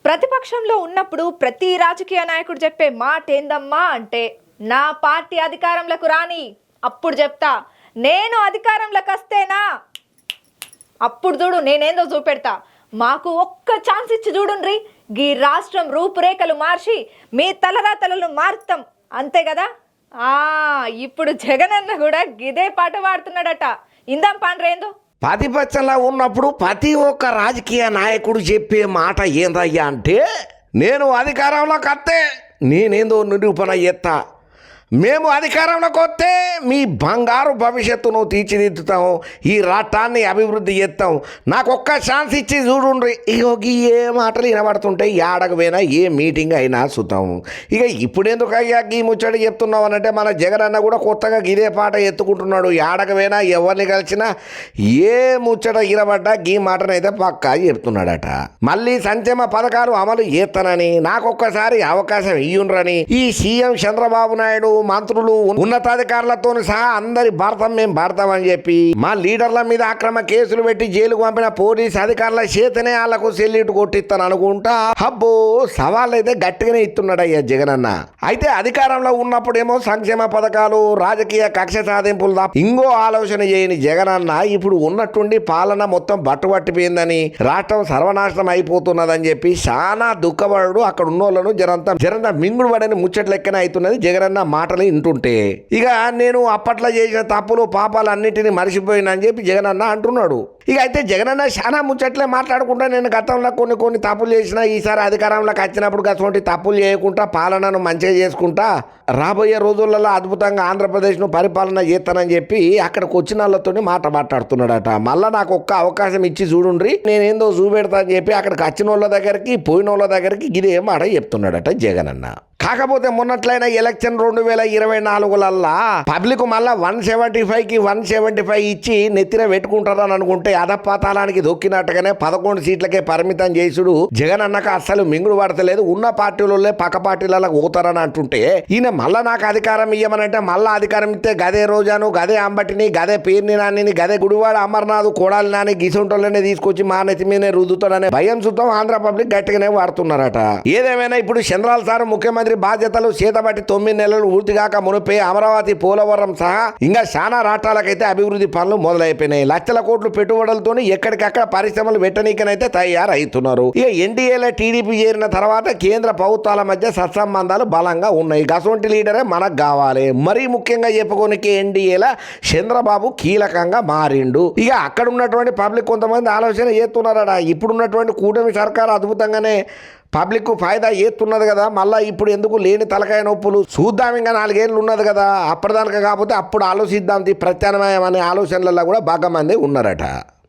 ప్రతిపక్షంలో ఉన్నప్పుడు ప్రతి రాజకీయ నాయకుడు చెప్పే మాట ఏందమ్మా అంటే, నా పార్టీ అధికారంలోకి రాని అప్పుడు చెప్తా, నేను అధికారంలోకి వస్తేనా అప్పుడు చూడు నేనేందో చూపెడతా, మాకు ఒక్క ఛాన్స్ ఇచ్చి చూడుండ్రి, ఈ రాష్ట్రం రూపురేఖలు మార్చి మీ తలరాతలను మారుతాం అంతే కదా. ఇప్పుడు జగన్ అన్న కూడా గిదే పాట పాడుతున్నాడట. ఇందాం పాండ్రేందో. ప్రతిపక్షంలో ఉన్నప్పుడు ప్రతి ఒక్క రాజకీయ నాయకుడు చెప్పే మాట ఏందయ్యా అంటే, నేను అధికారంలోకి వస్తే నేనేందో నిరూపణ చేస్తా, మేము అధికారంలోకి వస్తే మీ బంగారు భవిష్యత్తును తీర్చిదిద్దుతాం, ఈ రాష్ట్రాన్ని అభివృద్ధి చేస్తాం, నాకు ఒక్క ఛాన్స్ ఇచ్చి చూడుండ్రి. ఇక ఏ మాటలు వినబడుతుంటాయి, ఏడకపోయినా ఏ మీటింగ్ అయినా చూద్దాం. ఇక ఇప్పుడెందుకు అయ్యా ఈ ముచ్చట చెప్తున్నావు అనంటే, మన జగన్ అన్న కూడా కొత్తగా ఇదే పాట ఎత్తుకుంటున్నాడు. ఏడకపోయినా ఎవరిని కలిసినా ఏ ముచ్చట వినబడ్డా ఈ మాటనైతే పక్కా చెప్తున్నాడట. మళ్ళీ సంక్షేమ పథకాలు అమలు చేస్తానని, నాకొక్కసారి అవకాశం ఇయ్యుండ్రని ఈ సీఎం చంద్రబాబు నాయుడు, మంత్రులు, ఉన్నతాధికారులతో సహా అందరి భారతం మేము భారతామని చెప్పి మా లీడర్ల మీద అక్రమ కేసులు పెట్టి జైలుకు పంపిన పోలీస్ అధికారుల చేతనే వాళ్లకు సెల్యూట్ కొట్టిస్తాను అనుకుంటా అబ్బో సవాళ్ళు అయితే గట్టిగానే ఇస్తున్నాడు అయ్యా జగన్ అన్న. అయితే అధికారంలో ఉన్నప్పుడేమో సంక్షేమ పథకాలు, రాజకీయ కక్ష సాధింపులు తప్ప ఇంకో ఆలోచన చేయని జగన్ అన్న ఇప్పుడు ఉన్నట్టుండి పాలన మొత్తం బట్టుబట్టిపోయిందని, రాష్ట్రం సర్వనాశనం అయిపోతున్నదని చెప్పి చాలా దుఃఖపడు అక్కడ ఉన్నోళ్ళను జరంతా మింగుడు పడని ముచ్చట్లు లెక్కనే అవుతున్నది జగనన్న మాట వింటుంటే. ఇక నేను అప్పట్లో చేసిన తప్పులు పాపాలు అన్నింటినీ మర్చిపోయినా అని చెప్పి జగన్ అన్న అంటున్నాడు. ఇక అయితే జగన్ అన్న చాలా ముచ్చట్లే మాట్లాడుకుంటా, నేను గతంలో కొన్ని తప్పులు చేసినా, ఈసారి అధికారంలోకి వచ్చినప్పుడు అటువంటి తప్పులు చేయకుండా పాలనను మంచిగా చేసుకుంటా రాబోయే రోజులలో అద్భుతంగా ఆంధ్రప్రదేశ్ను పరిపాలన చేస్తానని చెప్పి అక్కడికి వచ్చిన వాళ్ళతో మాట్లాడుతున్నాడట. మళ్ళీ నాకు ఒక్క అవకాశం ఇచ్చి చూడుండ్రి, నేనేందో చూపెడతా అని చెప్పి అక్కడికి వచ్చిన వాళ్ళ దగ్గరికి పోయిన వాళ్ళ దగ్గరికి ఇదే మాట చెప్తున్నాడట జగన్ అన్న. కాకపోతే మొన్నట్లయిన ఎలక్షన్ 2024 పబ్లిక్ మళ్ళా 175కి 175 ఇచ్చి నెత్తిన పెట్టుకుంటారని అనుకుంటే అధపాతాళానికి దొక్కినట్టుగానే 11 సీట్లకే పరిమితం చేసుడు జగన్ అన్నకు అస్సలు మింగుడు పడతలేదు. ఉన్న పార్టీలలో పక్క పార్టీలకు పోతారని అంటుంటే ఈయన మళ్ళా నాకు అధికారం ఇయ్యమనంటే మళ్ళా అధికారం ఇస్తే గదే రోజాను, గదే అంబటిని, గదే పేర్ని నానిని, గదే గుడివాడ అమర్నాథ్, కోడాలి నాని గిసొంటోళ్ళనే తీసుకొచ్చి మా నెత్తి మీదనే రుద్దుతాడనే భయం సుతం ఆంధ్ర పబ్లిక్ గట్టిగానే వాడుతున్నారట. ఏదేమైనా ఇప్పుడు చంద్రాల సార్ ముఖ్యమంత్రి బాధ్యతలు చేతబట్టి 9 నెలలు పూర్తిగాక మునిపే అమరావతి, పోలవరం సహా ఇంకా చాలా రాష్ట్రాలకైతే అభివృద్ధి పనులు మొదలైపోయినాయి. లక్షల కోట్లు పెట్టుబడులతో ఎక్కడికక్కడ పరిశ్రమలు పెట్టనీకనైతే తయారవుతున్నారు. ఇక ఎన్డీఏలో టీడీపీ చేరిన తర్వాత కేంద్ర ప్రభుత్వాల మధ్య సత్సంబంధాలు బలంగా ఉన్నాయి. గసొంటి లీడరే మనకు కావాలి. మరీ ముఖ్యంగా చెప్పుకోనికి ఎన్డీఏలో చంద్రబాబు కీలకంగా మారిండు. ఇక అక్కడ ఉన్నటువంటి పబ్లిక్ కొంతమంది ఆలోచన చేస్తున్నారట, ఇప్పుడున్నటువంటి కూటమి సర్కారు అద్భుతంగానే పబ్లిక్ ఫాయిదా చేస్తున్నది కదా, మళ్ళీ ఇప్పుడు ఎందుకు లేని తలకాయ నొప్పులు చూద్దాం, ఇంకా 4 ఏళ్ళు ఉన్నది కదా, అప్పటిదానిక కాకపోతే అప్పుడు ఆలోచిద్దాం ప్రత్యామ్నాయం అనే ఆలోచనలలో కూడా బాగా మంది ఉన్నారట.